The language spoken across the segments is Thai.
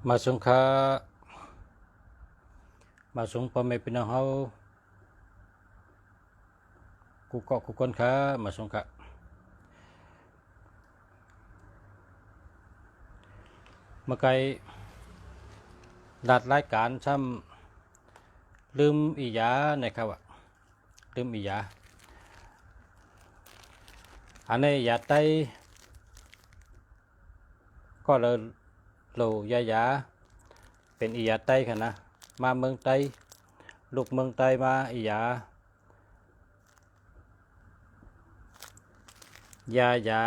มาสงค้ามาสงพ่อแม่พี่น้องเฮากูเกาะกูก้นค้ามาสงค้ามาไกลดัดรายการซ้ำลืมอีหยานะครับว่าลืมอีหยาอันนี้ยาไตก็เลยโลยาเป็นอีหยาไตค่ะนะมาเมืองไตลูกเมืองไตมาอีหยายา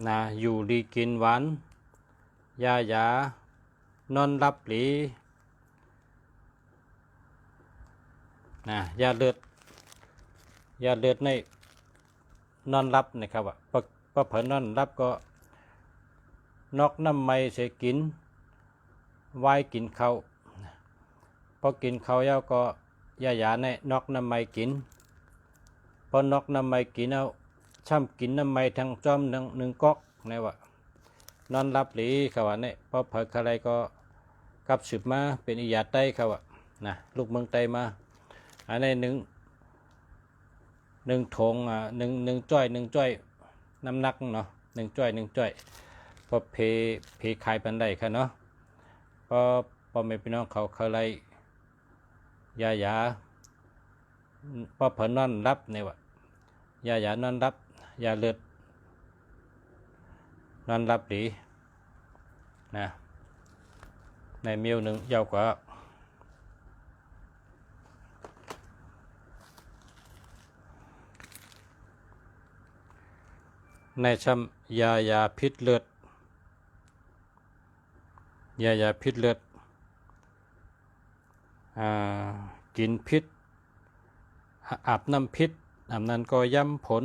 นะอยู่ดีกินหวานยานอนหลับหลีนะยาเลือดในนอนรับนะครับว่าพอเผินนอนรับก็นอกน้ำไม่เสกินไว้กินข้าวพอกินข้าวยาวก็ยาในนอกน้ำไม่กินพอนอกน้ำไม่กินเอาช่ำกินน้ำไม่ทั้งจอมหนึ่งก๊อกนะว่านอนรับหลีเขาว่าเนี่ยพอเผยอะไรก็กลับสืบมาเป็นอีหยาไตเขาว่านะลูกเมืองไตมาอันนี้หนึ่งถงหนึ่งจ้อยน้ำหนักเนาะหนึ่งจ้อยพอเพคายปันได้ค่ะเนาะพอไม่พี่น้องเขาอะไรยาพอเผนนอนรับเนี่ยว่ายานอนรับยาเลือดนอนรับดีนะในเมียวหนึ่งยาวกว่าในช้ำยาพิษเลือดยาพิษเลือดกินพิษอาบน้ำพิษอาบนั้นก็ย้ำผล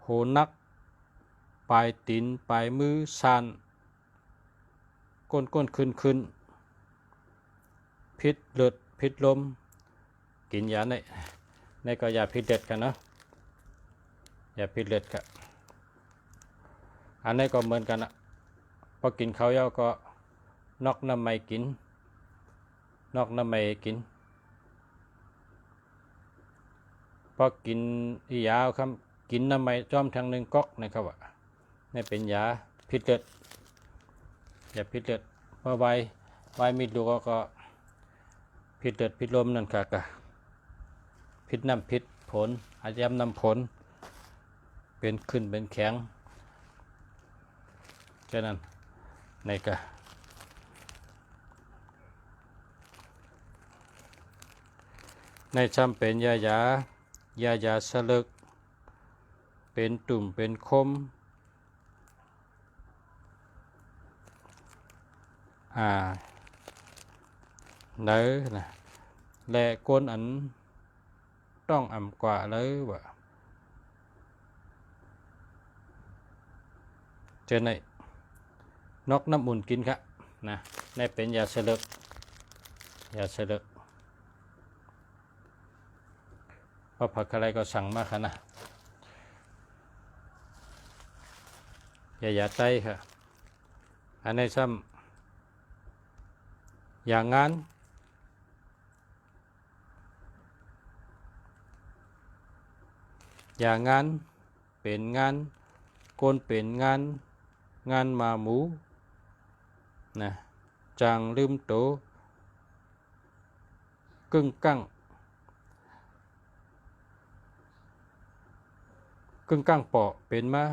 โหนักปลายตีนปลายมือสานก้นขึ้นพิษเลือดพิษลมกินยาในก็ยาพิษเลือดกันเนาะยาพิษเลือดกันอันนี้ก็เหมือนกันนะพอกินข้าวยาวก็นอกน้ำไม่กินพอกินยาครับกินน้ำไม่จอมทางหนึ่งก๊อกนะครับว่านี่เป็นยาพิษเลือดยาพิษเลือดเมื่อใบมีดดูก็พิษเลือดพิษลมนั่นค่ะกะพิษน้ำพิษผลอาจจะน้ำผลเป็นขึ้นเป็นแข็งฉะนั้นในกะในจำเป็นยาสลึกเป็นตุ่มเป็นคมเนื้อนะและก้นอันต้องอ่ำกว่าเลยว่ะเจอในนอกน้ำอุ่นกินครับนะในเป็นยาสลึกพอผักอะไรก็สั่งมาค่ะนะยาไตค่ะอันนี้ซ้ำอย่างงานเป็นงานก้นเป็นงานมาหมูนะจางลืมโตกึ่งกั้งปอเป็นมา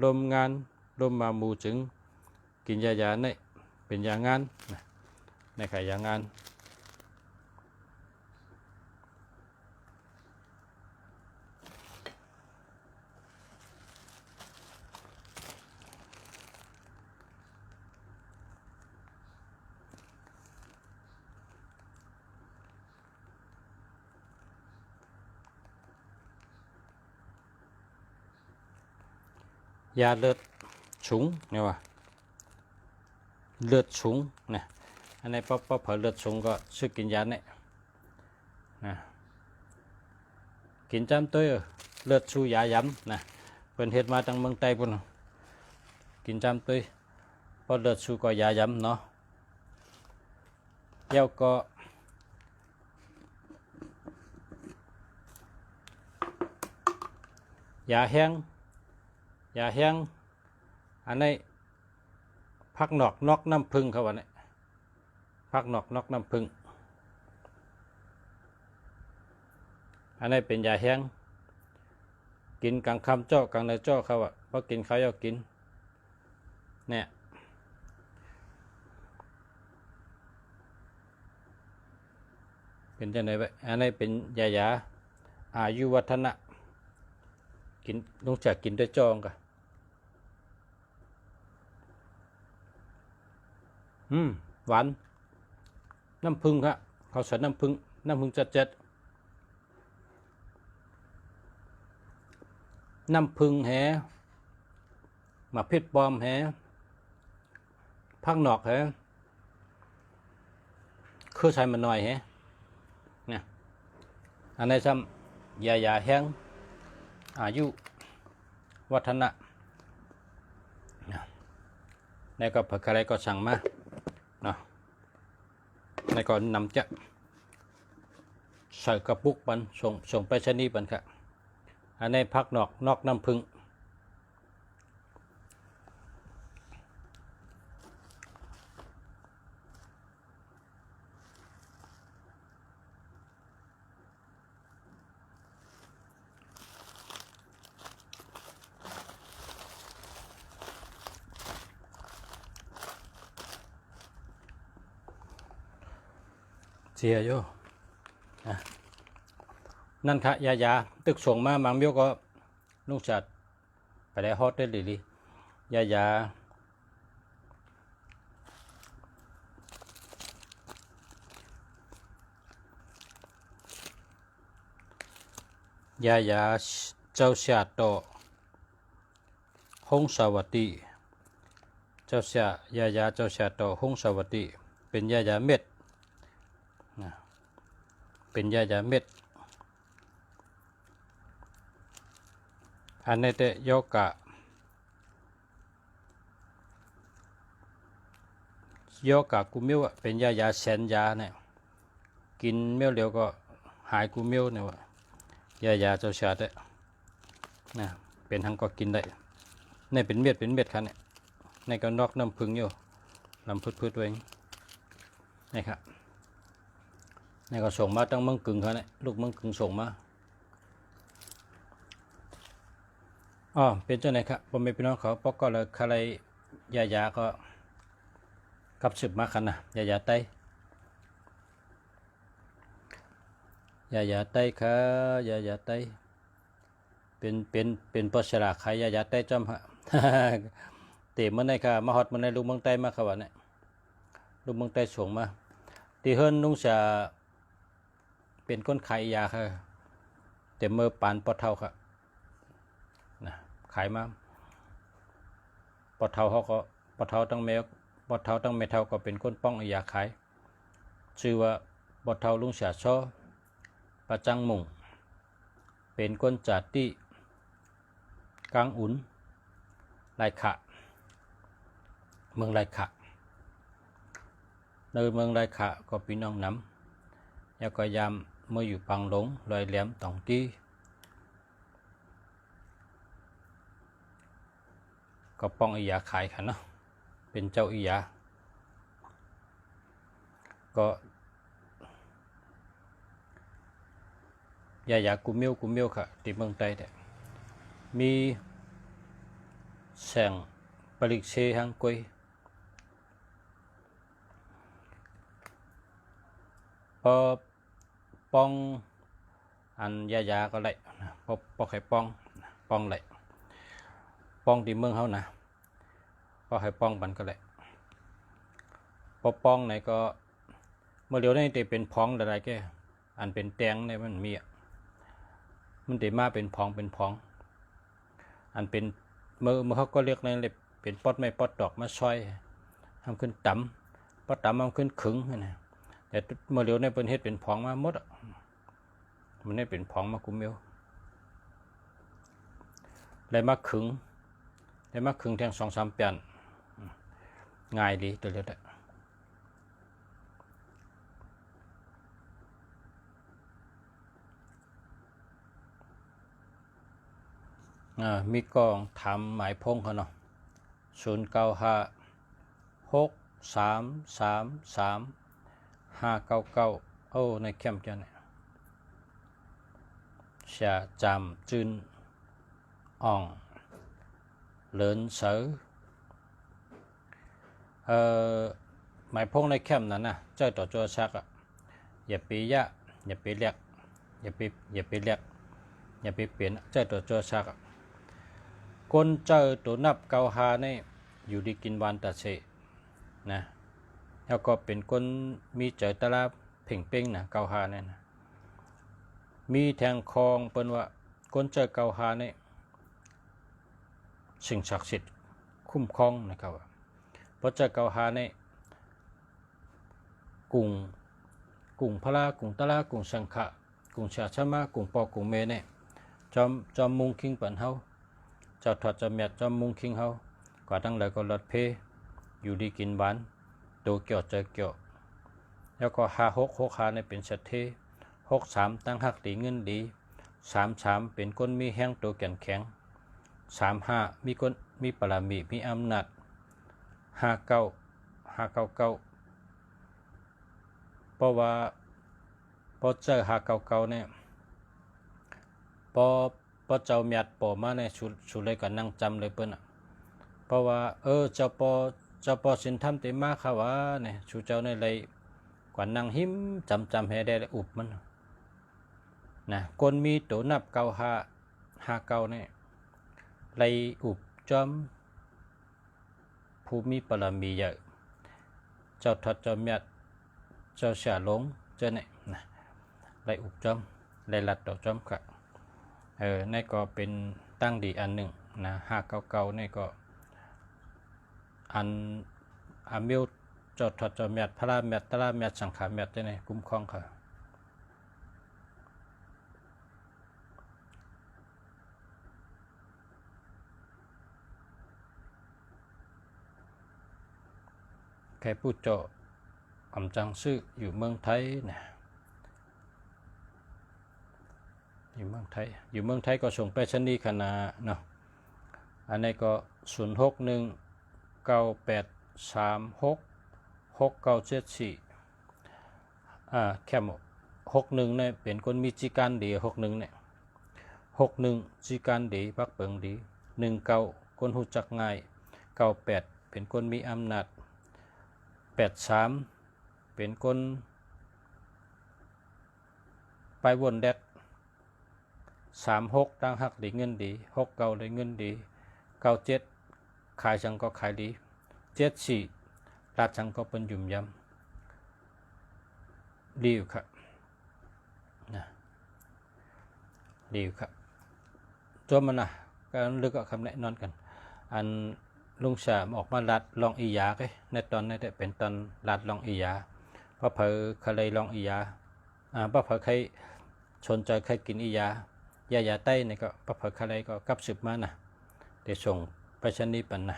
ลมมาหมูจึงกินยาเนี่ยเป็นยางานนะในขายยางานยาเลือดฉุงเนี่ยว่าเลือดฉุงนะอันนี้พอเผาเลือดฉุงก็ซื้อกินยาเนี่ยนะกินจำตัว เลือดสู้ยาย้ำนะเป็นเฮ็ดมาตั้งเมืองไต้ปุ่นกินจำตุ้ยพอเลือดสู้ก็ยาย้ำเนาะแล้วก็ยาแห้งอันนี้พักนอกน้ำผึ้งเขาว่าเนี่ยพักนอกน้ำผึ้งอันนี้เป็นยาแห้งกินกลางค่ำเจาะกลางในเจาะเขาอะเพราะกินเขาอยากกินเนี่ยเป็นจังได๋ไปอันนี้เป็นยาอายุวัฒนะกินลงจากกินด้วยจองกะหวานน้ำผึ้งครับเขาใส่น้ำผึ้งจัดน้ำผึ้งแหมาเพชรปอมแหพักนอกแหคือใส่มันหน่อยแหเนี่ยอันนี้ซ้ำยาแห้งอายุวัฒนะในก็เผื่อใครก็สั่งมาเนาะในก็นำจะใส่กระปุกบันส่งไปชนีบันครับอันนี้พักนอกน้ำผึ้งเสียโยนั่นค่ะยาตึกส่งมาบางเบี้ยวก็ลุงจัดไปได้ฮอตได้หรือยาเจ้าชาโตหงสวัสดีเจ้ายาเจ้าชาโตหงสวัสดีเป็นยาเม็ดนะเป็นยาเม็ดอันนี้เตโยกะกูมิวเป็นยาแสนยาเนี่ยกินเมียวเดียวก็หายกูมิวเนี่ยว่ายาเจ้าชาตินะเป็นทั้งก็กินได้นี่เป็นเม็ดครับเนี่ยในก็นอกน้ำผึ้งอยู่ลำพืดตัวเองนี่ครับนี่ก็ส่งมาตั้งเมืองกึ่งเขาเนี่ยลูกเมืองกึ่งส่งมาเป็นเจ้าไหนครับผมไม่พี่น้องเขาปอกก็เลยใครยาก็กับสืบมาคันนะยาไตครับยาไตเป็นปอชราขายยาไตจอมฮะ เตะมันได้ค่ะมาฮอดมันในลูกเมืองไต้มาครับว่าเนี่ยลูกเมืองไต้ส่งมาตีเฮิรนนุ่งจะเป็นก้นขายยาค่ะเต็มมือปานปอเท่าค่ะนะขายมาปอเท่าเขาก็ปอเท่าตั้งแมวปอเท่าตั้งแม่เท่าก็เป็นก้นป้องยาขายชื่อว่าปอเท่าลุงเสียช่อประจังมุงเป็นก้นจัดที่กลางอุ่นลายขะเมืองลายขะในเมืองลายขะก็พี่น้องน้ำแล้วก็ยามเมื่ออยู่ปังหลงลอยแหลมตองที่ก็ป้องอียาขายค่ะเนาะเป็นเจ้าอียาก็ยากูมิวค่ะที่เมืองไต้เนี่ยมีแสงผลิตเชฮังกุยพอป้องอันยาก็เลยพอให้ป้องเลยป้องที่เมืองเขานะพอให้ป้องบันก็เลยพอป้องไหนก็เมื่อเดี๋ยวนี้จะเป็นพองอะไรแกอันเป็นแตงเนี่ยมันมีมันจะมาเป็นพองอันเป็นเมื่อเขาก็เรียกในเลยเป็นปอดไม่ปอดดอกมาซอยทำขึ้นต่ำปอดต่ำมันขึ้นขึงนะแต่เมื่อเดี๋ยวในเป็นเฮ็ดเป็นพองมาหมดมันได้เป็นพองมากุมเมียว เลยมาขึงแทง2-3 เปลี่ยนง่ายดีตัวเล็กมีกองทำหมายพงเขาเนาะ0956333599โอ้ในเข้มจังเนี่ยเสียจำจืนอ่องเลินเสือหมายพงในเข้มนั้นนะเจ้าต่อโจชักอ่ะอย่าไปยะอย่าไปเรียกอย่าไปเรียกอย่าไปเปลี่ยนเจ้าต่อโจชักคนเจอตัวนับเกาหาเนี่ยอยู่ดีกินวันตัดเสนะแล้วก็เป็นคนมีเจอตลาดเพ่งเป้งนะเกาหาเนี่ยนะมีแทงคองเป็นว่าคนเจอเกาหาเนี่ยสิ่งศักดิ์สิทธิ์คุ้มครองนะครับเพราะเจอเกาหาเนี่ยกุ่งพระกุ่งตลากุ่งสังขะกุ่งชาชมากุ่งปอกุ่งเมเนี่ยจอมมุงคิงปันเฮาเจ้าถอดจะเมียจอมมุงคิงเฮากว่าตั้งเลยก็รถเพอยู่ดีกินหวานตัวเกี่ยวเจอเกี่ยวแล้วก็56ในเป็นสัตเท63ตั้งหักดีเงินดี33เป็นคนมีแห้งตัวแก่นแข็ง35มีคนมีปรามีมีอำนาจ599เพราะว่าพอเจอ599เนี่ยพอเจ้าเมียดปอมาเนี่ยชุเลยก็นั่งจำเลยเปิ้นเพราะว่าเจ้าปอสินทำเต็มมากค่ะว่าเนี่ยชูเจ้าในเลยกว่านั่งหิมจำให้ได้อุบมันนะคนมีตัวนับ59เนี่ยเลยอุบจอมผู้มีปรมีเยอะเจ้าทัดเจ้าเมียดเจ้าเสียหลงเจ้าเนี่ยนะเลยอุบจอมเลยหลัดดอกจอมค่ะนี่ก็เป็นตั้งดีอันหนึ่งนะ599นี่ก็อันอามิวจดถอดจอมเมียดพระเมียดตระเมียดสังขารเมียดได้ในคุ้มครองค่ะใครพูดเจาะอำจังซื่ออยู่เมืองไทยนะอยู่เมืองไทยก็ส่งไปชนีคณะเนาะอันนี้ก็0619836697แค่61เนี่ยเป็นคนมีจิการดี61เนี่ย61จิการดีพักเปิงดี19คนหูจักง่าย98เป็นคนมีอำนาจ83เป็นคนไปวนแดด36ตั้งหักดีเงินดี69ได้เงินดี97ขายจังก็ขายดี74ราดจังก็เป็นยุ่มยำดีอยู่ครับนะดีอยู่ครับตัวมันนะการลึกกับคำแนะนำกันอันลุงสามออกมาลัดลองอียาในตอนนี้เป็นตอนลัดลองอียาเพราะเผอเคยลองอียาเพราะเผอเคยชนใจเคยกินอียายาใต้นี่ก็พระเผยอะไรก็กับสืบมานะเดี๋ยวส่งไปชนีปันนะ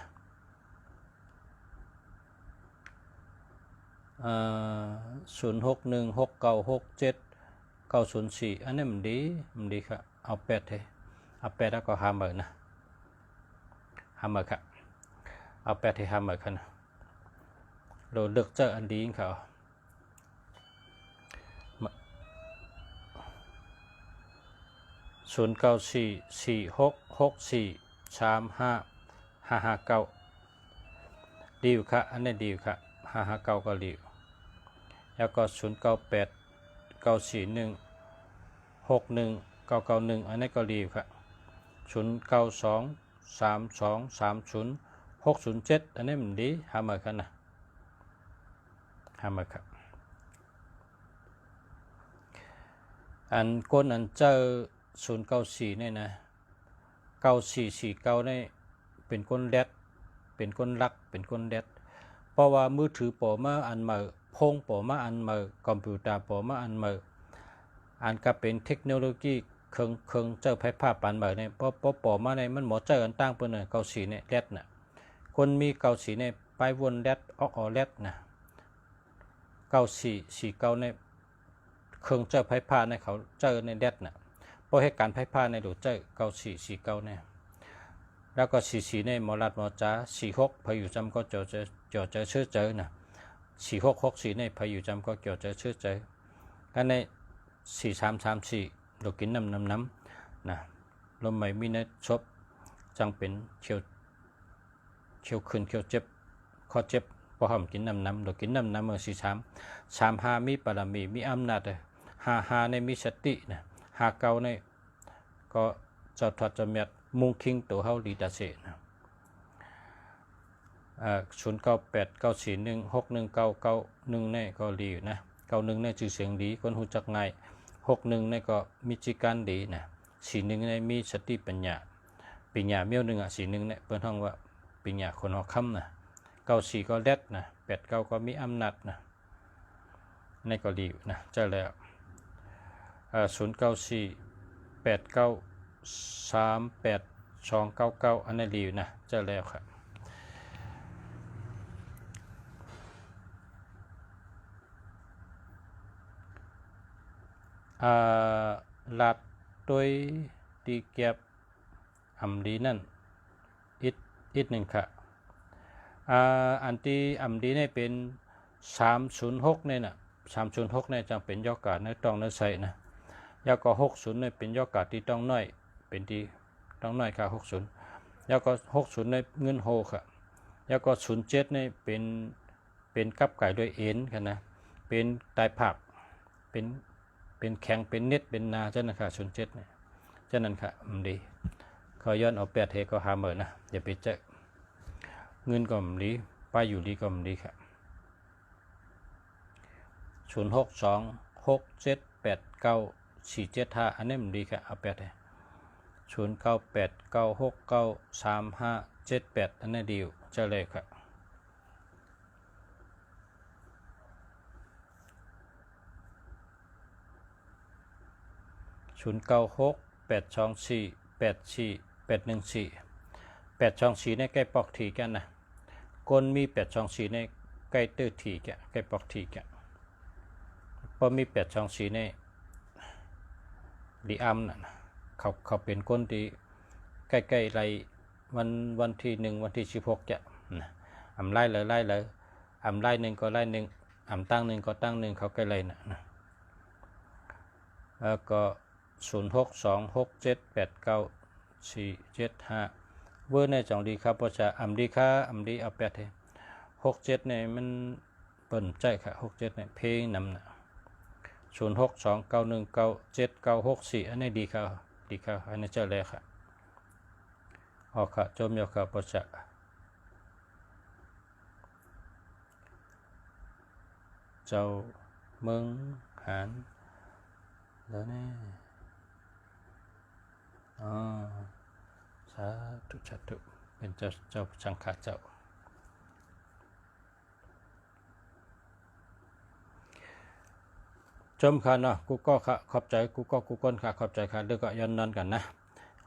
0616967964อันนี้มันดีครับเอา8เลยเอา8แล้วก็50,000นะ50,000ครับเอา8ให้50,000ครับนะเราเลือกเจออันดีเขา094466435559ดีอยู่ค่ะอันนี้ดีอยู่ค่ะ559ก็ดีแล้วก็0989416191อันนี้ก็ดีอยู่ค่ะ0923230607อันนี้มันดี50,000ครับนะ50,000ครับอันก้นอันเจอ094เนี่ยนะ9449เนี่ยเป็นก้นแดดเป็นก้นรักเป็นก้นแดดเพราะว่ามือถือปอมาอันเมื่อพงปอมาอันเมื่อคอมพิวเตอร์ปอมาอันเมื่ออันก็เป็นเทคโนโลยี เครื่องเจ้าไผ่ผ้าปานเบอเนี่ยปอมาในมันหมอเจอกันตั้งเปิ้นเกาสีเนี่ยแรดน่ะคนมีเกาสีเนี่ยไปวนแรดออกแรดน่ะเกาสีเกาในเครื่องเจ้าไผ่ผ้าในเขาเจอในแรดน่ะเพราะเหตุการณ์ไผ่ผ้าในดูเจอเกาสีเกาเนี่ยแล้วก็สีในหมอลัดหมอจ้า46พออยู่จำก็เจอชื่อเจอน่ะ4664ในพออยู่จำก็เจอชื่อเจอกันใน4334เรากินน้ำนะลมไม่มีในชบจังเป็นเขียวขึ้นเขียวเจ็บข้อเจ็บพอหอมกินน้ำเรากินน้ำเมื่อ35มีปรมีมีอำนาจ55ในมีสตินะ59ในก็เจ้าทอดจะเมียดมุงคิงตัวเฮาลีดาเซนะ0989416191ในก็ดีอยู่นะ91ในชื่อเสียงดีคนหูจักง่าย61ในก็มีจิการดีนะ41ในมีสติปัญญาเมียว141ในเปิ้นฮ้องว่าปัญญาคนหอค่ำนะ94ก็แรดนะ89ก็มีอำนาจนะในก็ดีอยู่นะเจ้าแล้ว0948938299อันนั้นดีอยู่นะเจ้าแล้วครับลาดโดยตีเก็บอำดีนั่นอีกหนึ่งค่ะอันที่อำดีนี่เป็น306เนี่ยนะ306เนี่ยจังเป็นยอกาดในต้องในใส่นะยาก็60เนี่ยเป็นยอกาดที่ต้องน้อยเป็นที่ต้องน้อยค่ะ60ยาก็60ในเงินโฮค่ะยาก็07เนี่ยเป็นกับไก่ด้วยเอ็นค่ะนะเป็นตายผักเป็นแข็งเป็นเน็ตเป็นนาเจ้านะคะ07เนี่ยเจ้านั้นค่ะดีเขาย้อนเอา8เทก็50,000นะอย่าไปเจอเงินก็ดีไปอยู่ดีก็ดีค่ะ0626789475อันนี้มันดีค่ะเอา8เท0989693578อันนี้ดีอยู่เจ้าเลยค่ะ09682484814824ในใกล้ปอกถีแกนะคนมี824ในใกล้ตื้อถีแกใกล้ปอกถีแกพอมี824ในดีอัมน่ะเขาเป็นคนที่ใกล้ๆไรวันที่1วันที่16จะนะอำไล่เลยอำไล่1ก็ไล่1อำตั้ง1ก็ตั้ง1เขาใกล้ไรนะแล้วก็0626789475เวอร์ในจังดีครับเพราะจะอำดีเอา8เท67เนี่ยมันเปิ่นใจค่ะ67เนี่ยเพลงนำนะ0629197964อันนี้ดีครับอันนี้เจ้าเลยค่ะออกค่ะจมยกค่ะเพราะจะเจ้าเมืองหันแล้วแน่สาธุเป็นเจ้าสังฆาเจ้าชมค่ะเนาะกูก็ค่ะขอบใจกูก้นค่ะขอบใจค่ะเดี๋ยวก็ย้อนนอนกันนะ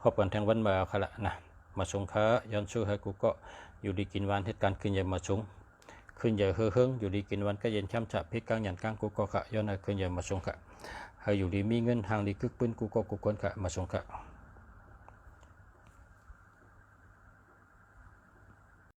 ขอบกันแทงวันเมื่อค่ะละนะมาชงค่ะย้อนสู้ให้กูก็อยู่ดีกินวันเหตุการณ์ขึ้นใหญ่มาชงขึ้นใหญ่เฮืองอยู่ดีกินวันก็เย็นช่ำฉะพิกกลางหยันกลางกูก็ค่ะย้อนให้ขึ้นใหญ่มาชงค่ะให้อยู่ดีมีเงินทางดีกึกปืนกูก็กูก้นค่ะมาชงค่ะ